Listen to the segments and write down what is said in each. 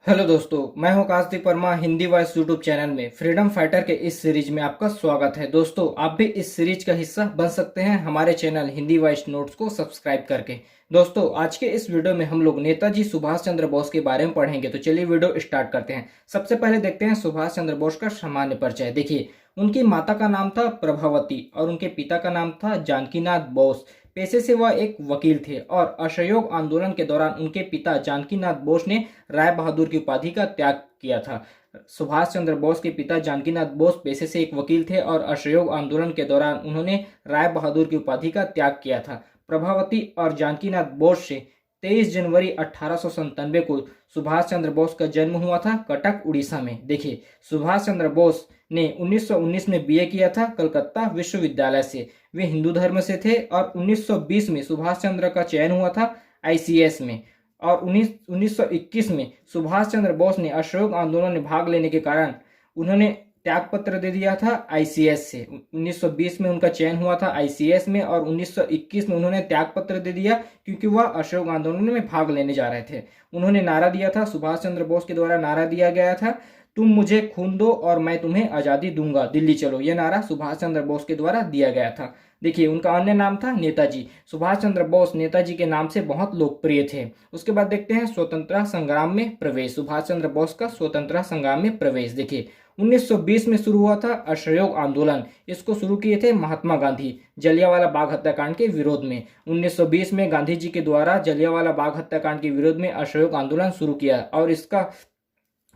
Hello दोस्तों, मैं हूं Kashdeep Verma. Hindi voice YouTube channel में फ्रीडम फाइटर के इस सीरीज में आपका स्वागत है। दोस्तों, आप भी इस सीरीज का हिस्सा बन सकते हैं हमारे चैनल हिंदी वॉइस नोट्स को सब्सक्राइब करके। दोस्तों, आज के इस वीडियो में हम लोग नेताजी सुभाष चंद्र बोस के बारे में पढ़ेंगे। तो चलिए वीडियो स्टार्ट करते हैं। सबसे पहले देखते हैं सुभाष चंद्र बोस का सामान्य परिचय। देखिए, उनकी माता का नाम था प्रभावती और उनके पिता का नाम था जानकीनाथ बोस। पेशे से वह एक वकील थे और असहयोग आंदोलन के दौरान उनके पिता जानकीनाथ बोस ने राय बहादुर की उपाधि का त्याग किया था। सुभाष चंद्र बोस के पिता जानकीनाथ बोस पेशे से एक वकील थे और असहयोग आंदोलन के दौरान उन्होंने राय बहादुर की उपाधि का त्याग किया था। प्रभावती और जानकीनाथ बोस से 23 जनवरी 1897 को सुभाष चंद्र बोस का जन्म हुआ था कटक उड़ीसा में। देखिए, सुभाष चंद्र बोस ने 1919 में बीए किया था कलकत्ता विश्वविद्यालय से। वे हिंदू धर्म से थे और 1920 में सुभाष चंद्र का चयन हुआ था आईसीएस में। और 1921 में सुभाष चंद्र बोस ने असहयोग आंदोलन में भाग लेने के कारण उन्होंने त्याग पत्र दे दिया था आईसीएस से। 1920 में उनका चयन हुआ था आईसीएस में और 1921 में उन्होंने त्याग पत्र दे दिया क्योंकि वह असहयोग आंदोलन में भाग लेने जा रहे थे। उन्होंने नारा दिया था, सुभाष चंद्र बोस के द्वारा नारा दिया गया था, तुम मुझे खून दो और मैं तुम्हें आजादी दूंगा, दिल्ली चलो। यह नारा सुभाष चंद्र बोस के द्वारा दिया गया था। देखिए, उनका अन्य नाम था नेताजी। सुभाष चंद्र बोस नेताजी के नाम से बहुत लोकप्रिय थे। उसके बाद देखते हैं स्वतंत्रता संग्राम में प्रवेश। सुभाष चंद्र बोस का स्वतंत्रता संग्राम में प्रवेश। देखिए, 1920 में शुरू हुआ था असहयोग आंदोलन। इसको शुरू किए थे महात्मा गांधी जलियांवाला बाग हत्याकांड के विरोध में। 1920 में गांधी जी के द्वारा जलियांवाला बाग हत्याकांड के विरोध में असहयोग आंदोलन शुरू किया और इसका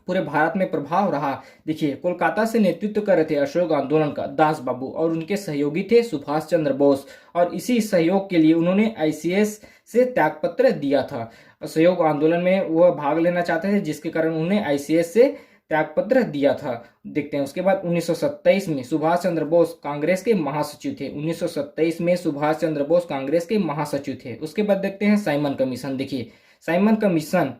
पूरे भारत में प्रभाव रहा। देखिए, कोलकाता से नेतृत्व कर रहे थे असहयोग आंदोलन का दास बाबू और उनके सहयोगी थे सुभाष चंद्र बोस। और इसी सहयोग के लिए उन्होंने आईसीएस से त्यागपत्र दिया था। असहयोग आंदोलन में वह भाग लेना चाहते थे, जिसके कारण उन्होंने आईसीएस से त्यागपत्र दिया था। देखते हैं, उसके बाद 1927 में सुभाष चंद्र बोस कांग्रेस के महासचिव थे। 1927 में सुभाष चंद्र बोस कांग्रेस के महासचिव थे। उसके बाद देखते हैं साइमन कमीशन। देखिए, साइमन कमीशन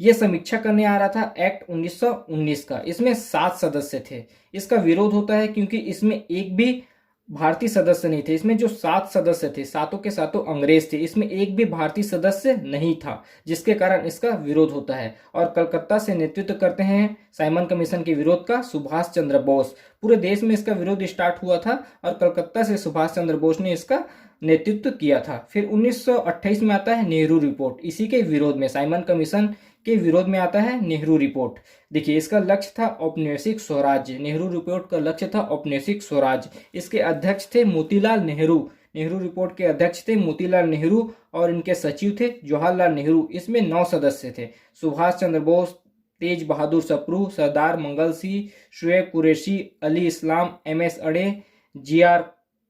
ये समीक्षा करने आ रहा था एक्ट 1919 का। इसमें 7 सदस्य थे। इसका विरोध होता है क्योंकि इसमें एक भी भारतीय सदस्य नहीं थे। इसमें जो 7 सदस्य थे, सातों के सातों अंग्रेज थे। इसमें एक भी भारतीय सदस्य नहीं था, जिसके कारण इसका विरोध होता है। और कलकत्ता से नेतृत्व करते हैं साइमन कमीशन के विरोध का सुभाष चंद्र बोस। पूरे देश में इसका विरोध स्टार्ट हुआ था और कलकत्ता से सुभाष चंद्र बोस ने इसका नेतृत्व किया था। फिर 1928 में आता है नेहरू रिपोर्ट। इसी के विरोध में, साइमन कमीशन के विरोध में आता है नेहरू रिपोर्ट। देखिए, इसका लक्ष्य था औपनिवेशिक स्वराज्य। नेहरू रिपोर्ट का लक्ष्य था औपनिवेशिक स्वराज्य। इसके अध्यक्ष थे मोतीलाल नेहरू। नेहरू रिपोर्ट के अध्यक्ष थे मोतीलाल नेहरू और इनके सचिव थे जवाहरलाल नेहरू। इसमें 9 सदस्य थे। सुभाष चंद्र बोस, तेज बहादुर सप्रू, सरदार मंगल सिंह, शुएब कुरैशी, अली इस्लाम, एमएस अडे, जीआर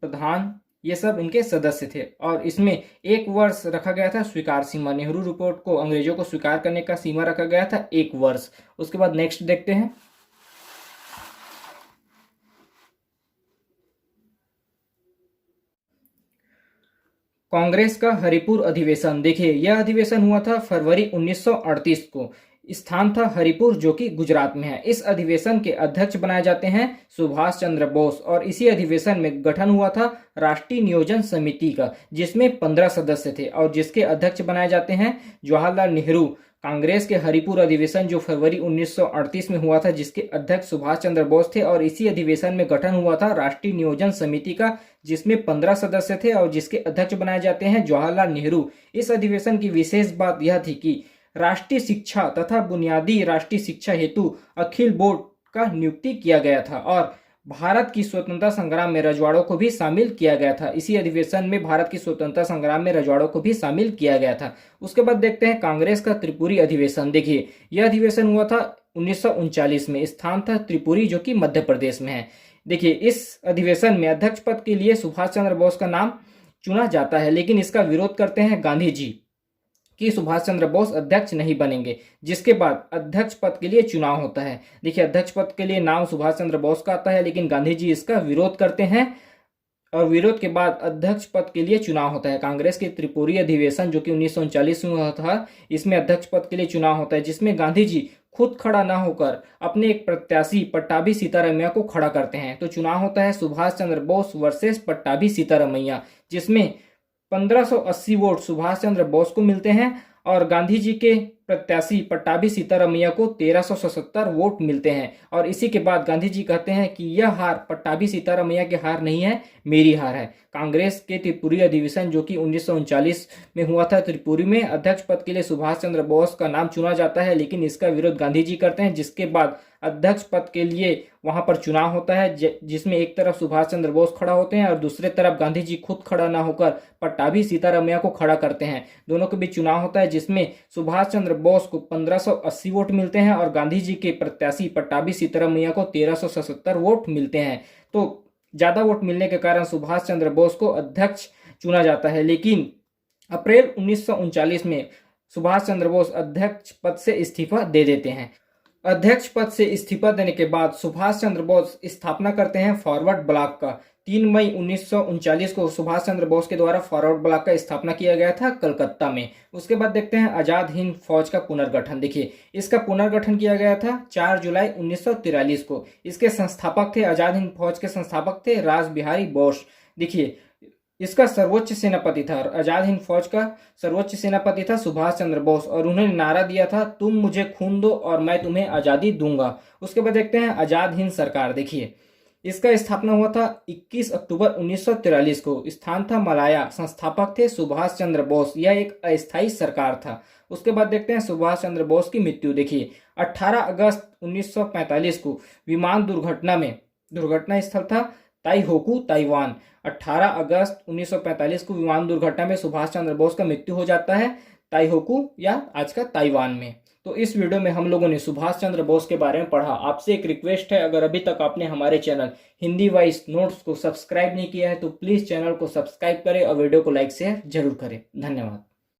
प्रधान, ये सब इनके सदस्य थे। और इसमें 1 वर्ष रखा गया था स्वीकार सीमा। नेहरू रिपोर्ट को अंग्रेजों को स्वीकार करने का सीमा रखा गया था 1 वर्ष। उसके बाद नेक्स्ट देखते हैं, कांग्रेस का हरिपुर अधिवेशन। देखिए, यह अधिवेशन हुआ था फरवरी 1938 को। स्थान था हरिपुर, जो कि गुजरात में है। इस अधिवेशन के अध्यक्ष बनाए जाते हैं सुभाष चंद्र बोस और इसी अधिवेशन में गठन हुआ था राष्ट्रीय नियोजन समिति का, जिसमें 15 सदस्य थे और जिसके अध्यक्ष बनाए जाते हैं जवाहरलाल नेहरू। कांग्रेस के हरिपुर अधिवेशन जो फरवरी 1938 में हुआ था, जिसके अध्यक्ष सुभाष चंद्र बोस थे और इसी अधिवेशन में गठन हुआ था राष्ट्रीय नियोजन समिति का, जिसमें 15 सदस्य थे और जिसके अध्यक्ष बनाए जाते हैं जवाहरलाल नेहरू। इस अधिवेशन की विशेष बात यह थी कि राष्ट्रीय शिक्षा तथा बुनियादी राष्ट्रीय शिक्षा हेतु अखिल बोर्ड का नियुक्ति किया गया था और भारत की स्वतंत्रता संग्राम में रजवाड़ों को भी शामिल किया गया था। इसी अधिवेशन में भारत की स्वतंत्रता संग्राम में रजवाड़ों को भी शामिल किया गया था। उसके बाद देखते हैं कांग्रेस का त्रिपुरी अधिवेशन। देखिए, यह अधिवेशन हुआ था 1939 में। स्थान था त्रिपुरी, जो कि मध्य प्रदेश में है। देखिए, इस अधिवेशन में अध्यक्ष पद के लिए सुभाष चंद्र बोस का नाम चुना जाता है, लेकिन इसका विरोध करते हैं गांधी जी कि सुभाष चंद्र बोस अध्यक्ष नहीं बनेंगे, जिसके बाद अध्यक्ष पद के लिए चुनाव होता है। देखिए, अध्यक्ष पद के लिए नाम सुभाष चंद्र बोस का आता है, लेकिन गांधी जी इसका विरोध करते हैं और विरोध के बाद अध्यक्ष पद के लिए चुनाव होता है। कांग्रेस के त्रिपुरी अधिवेशन जो कि 1939 में हुआ था, इसमें अध्यक्ष पद के लिए चुनाव होता है, जिसमें गांधी जी खुद खड़ा ना होकर अपने एक प्रत्याशी पट्टाभी सीतारमैया को खड़ा करते हैं। तो चुनाव होता है सुभाष चंद्र बोस वर्सेस पट्टाभी सीतारमैया, जिसमें 1580 वोट सुभाष चंद्र बोस को मिलते हैं और गांधी जी के प्रत्याशी पट्टाभी सीतारमैया को 1377 वोट मिलते हैं। और इसी के बाद गांधी जी कहते हैं कि यह हार पट्टाभी सीतारमैया की हार नहीं है, मेरी हार है। कांग्रेस के त्रिपुरी अधिवेशन जो कि 1939 में हुआ था, त्रिपुरी में अध्यक्ष पद के लिए सुभाष चंद्र बोस का नाम चुना जाता है, लेकिन इसका विरोध गांधी जी करते हैं, जिसके बाद अध्यक्ष पद के लिए वहां पर चुनाव होता है, जिसमें एक तरफ सुभाष चंद्र बोस खड़ा होते हैं और दूसरे तरफ गांधी जी खुद खड़ा ना होकर पट्टाभी सीतारमैया को खड़ा करते हैं। दोनों के बीच चुनाव होता है, जिसमें सुभाष चंद्र बोस को 1580 वोट मिलते हैं और गांधी जी के प्रत्याशी पट्टाभी सीतारमैया को 1377 वोट मिलते हैं। तो ज्यादा वोट मिलने के कारण सुभाष चंद्र बोस को अध्यक्ष चुना जाता है। लेकिन अप्रैल 1939 में सुभाष चंद्र बोस अध्यक्ष पद से इस्तीफा दे देते हैं। अध्यक्ष पद से इस्तीफा देने के बाद सुभाष चंद्र बोस स्थापना करते हैं फॉरवर्ड ब्लॉक का। 3 मई 1939 को सुभाष चंद्र बोस के द्वारा फॉरवर्ड ब्लॉक का स्थापना किया गया था कलकत्ता में। उसके बाद देखते हैं आजाद हिंद फौज का पुनर्गठन। देखिए, इसका पुनर्गठन किया गया था 4 जुलाई 1943 को। इसके संस्थापक थे, आजाद हिंद फौज के संस्थापक थे रास बिहारी बोस। देखिए, इसका सर्वोच्च सेनापति था, आजाद हिंद फौज का सर्वोच्च सेनापति था सुभाष चंद्र बोस, और उन्होंने नारा दिया था, तुम मुझे खून दो और मैं तुम्हें आजादी दूंगा। उसके बाद देखते हैं आजाद हिंद सरकार। देखिए, इसका स्थापना हुआ था 21 अक्टूबर 1943 को। स्थान था मलाया, संस्थापक थे सुभाष चंद्र बोस। यह एक अस्थायी सरकार था। उसके बाद देखते हैं सुभाष चंद्र बोस की मृत्यु। देखिए, 18 अगस्त 1945 को विमान दुर्घटना स्थल था ताइहोकू, ताइवान। 18 अगस्त 1945 को विमान दुर्घटना में सुभाष चंद्र बोस का मृत्यु हो जाता है ताइहोकू या आज का ताइवान में। तो इस वीडियो में हम लोगों ने सुभाष चंद्र बोस के बारे में पढ़ा। आपसे एक रिक्वेस्ट है, अगर अभी तक आपने हमारे चैनल हिंदी वॉइस नोट्स को सब्सक्राइब नहीं किया है तो प्लीज चैनल को सब्सक्राइब करें और वीडियो को लाइक शेयर जरूर करें। धन्यवाद।